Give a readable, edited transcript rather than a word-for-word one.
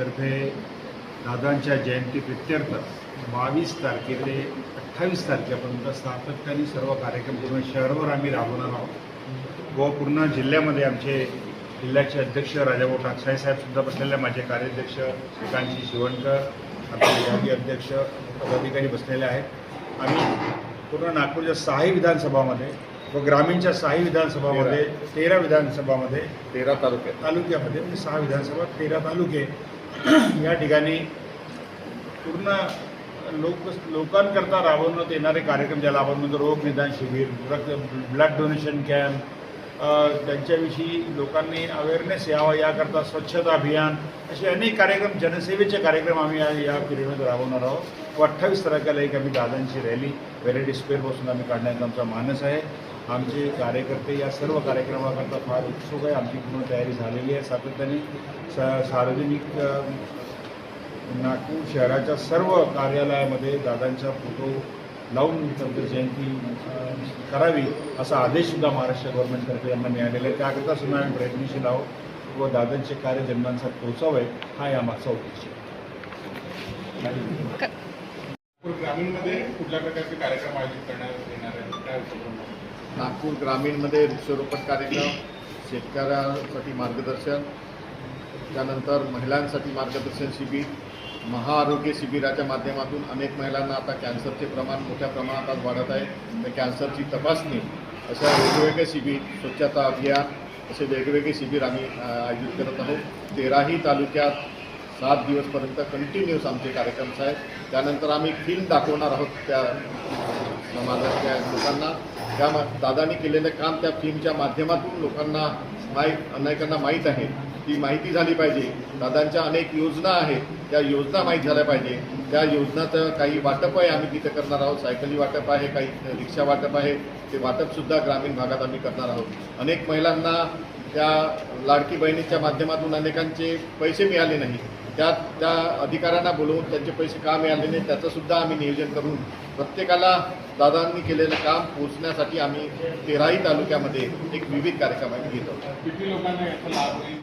तर्फे दादांच्या जयंती प्रित्यर्थ 22 तारखे ते 28 तारखेपर्यंत सातत्याने सर्व कार्यक्रम पूर्ण शहरभर आम्ही राबवणार आहोत व पूर्ण जिल्ह्यामध्ये आमचे जिल्ह्याचे अध्यक्ष राजाभाऊ टाकसाळे साहेबसुद्धा बसलेले, माझे कार्याध्यक्ष श्रीकांतजी शिवणकर, आमचे विभागीय अध्यक्ष पदाधिकारी बसलेले आहेत। आम्ही पूर्ण नागपूरच्या 6 विधानसभामध्ये व ग्रामीणच्या 6 विधानसभामध्ये 13 विधानसभामध्ये 13 तालुक्यामध्ये म्हणजे 6 विधानसभा 13 तालुके या ठिकाणी पूर्ण लोकांकरता राबवण्यात येणारे कार्यक्रम, ज्याला आपण म्हणतो रोग निदान शिबिर, ब्लड डोनेशन कॅम्प, त्यांच्याविषयी लोकांनी अवेअरनेस यावा याकरता स्वच्छता अभियान, असे अनेक कार्यक्रम, जनसेवेचे कार्यक्रम आम्ही या पिरियडमध्ये राबवणार आहोत व 28 तारखेला एक आम्ही दादांची रॅली व्हेरायटी स्क्वेअरपासून आम्ही काढण्याचा आमचा मानस आहे। आमचे कार्यकर्ते या सर्व कार्यक्रमाकरता फार उत्सुक आहे, आमची पूर्ण तयारी झालेली आहे। सातत्याने सार्वजनिक नागपूर शहराच्या सर्व कार्यालयामध्ये दादांचा फोटो लावून त्यांची जयंती करावी असा आदेशसुद्धा महाराष्ट्र गव्हर्नमेंटतर्फे यांना मिळालेला आहे। त्याकरता सुद्धा आम्ही प्रयत्नशील आहोत व दादांचे कार्य जन्मांसाठी पोहोचावे हा यामागचा उद्देश आहे। नागपूर ग्रामीणमध्ये कुठल्या प्रकारचे कार्यक्रम आयोजित करण्यात येणार आहेत, काय उपक्रम? नागपूर ग्रामीणमध्ये वृक्षारोपण कार्यक्रम, शेतकऱ्यांसाठी मार्गदर्शन, त्यानंतर महिलांसाठी मार्गदर्शन शिबिर, महाआरोग्य शिबिराच्या माध्यमातून अनेक महिलांना आता कॅन्सरचे प्रमाण मोठ्या प्रमाणात आज वाढत आहे, तर कॅन्सरची तपासणी, अशा वेगवेगळे शिबिर, स्वच्छता अभियान, असे वेगवेगळे शिबिर आम्ही आयोजित करत आहोत। 13ही तालुक्यात 7 दिवसपर्यंत कंटिन्यूस आमचे कार्यक्रम आहेत। त्यानंतर आम्ही फिल्म दाखवणार आहोत त्या समाजातल्या लोकांना, त्या दादांनी केलेलं काम त्या फिल्मच्या माध्यमातून लोकांना अनेकांना माहीत आहे, ती माहिती झाली पाहिजे। दादांच्या अनेक योजना आहेत, त्या योजना माहीत झाल्या पाहिजे। त्या योजनाचं काही वाटप आहे आम्ही तिथे करणार आहोत, सायकली वाटप आहे, काही रिक्षा वाटप आहे, ते वाटपसुद्धा ग्रामीण भागात आम्ही करणार आहोत। अनेक महिलांना त्या लाडकी बहिणीच्या माध्यमातून अनेकांचे पैसे मिळाले नाही, त्या अधिकाऱ्यांना बोलवून त्यांचे पैसे का मिळाले नाही त्याचंसुद्धा आम्ही नियोजन करून प्रत्येकाला दादांनी केलेलं काम पोहोचण्यासाठी आम्ही 13ही तालुक्यामध्ये एक विविध कार्यक्रम घेत आहोत। किती लोकांना याचा लाभ होईल?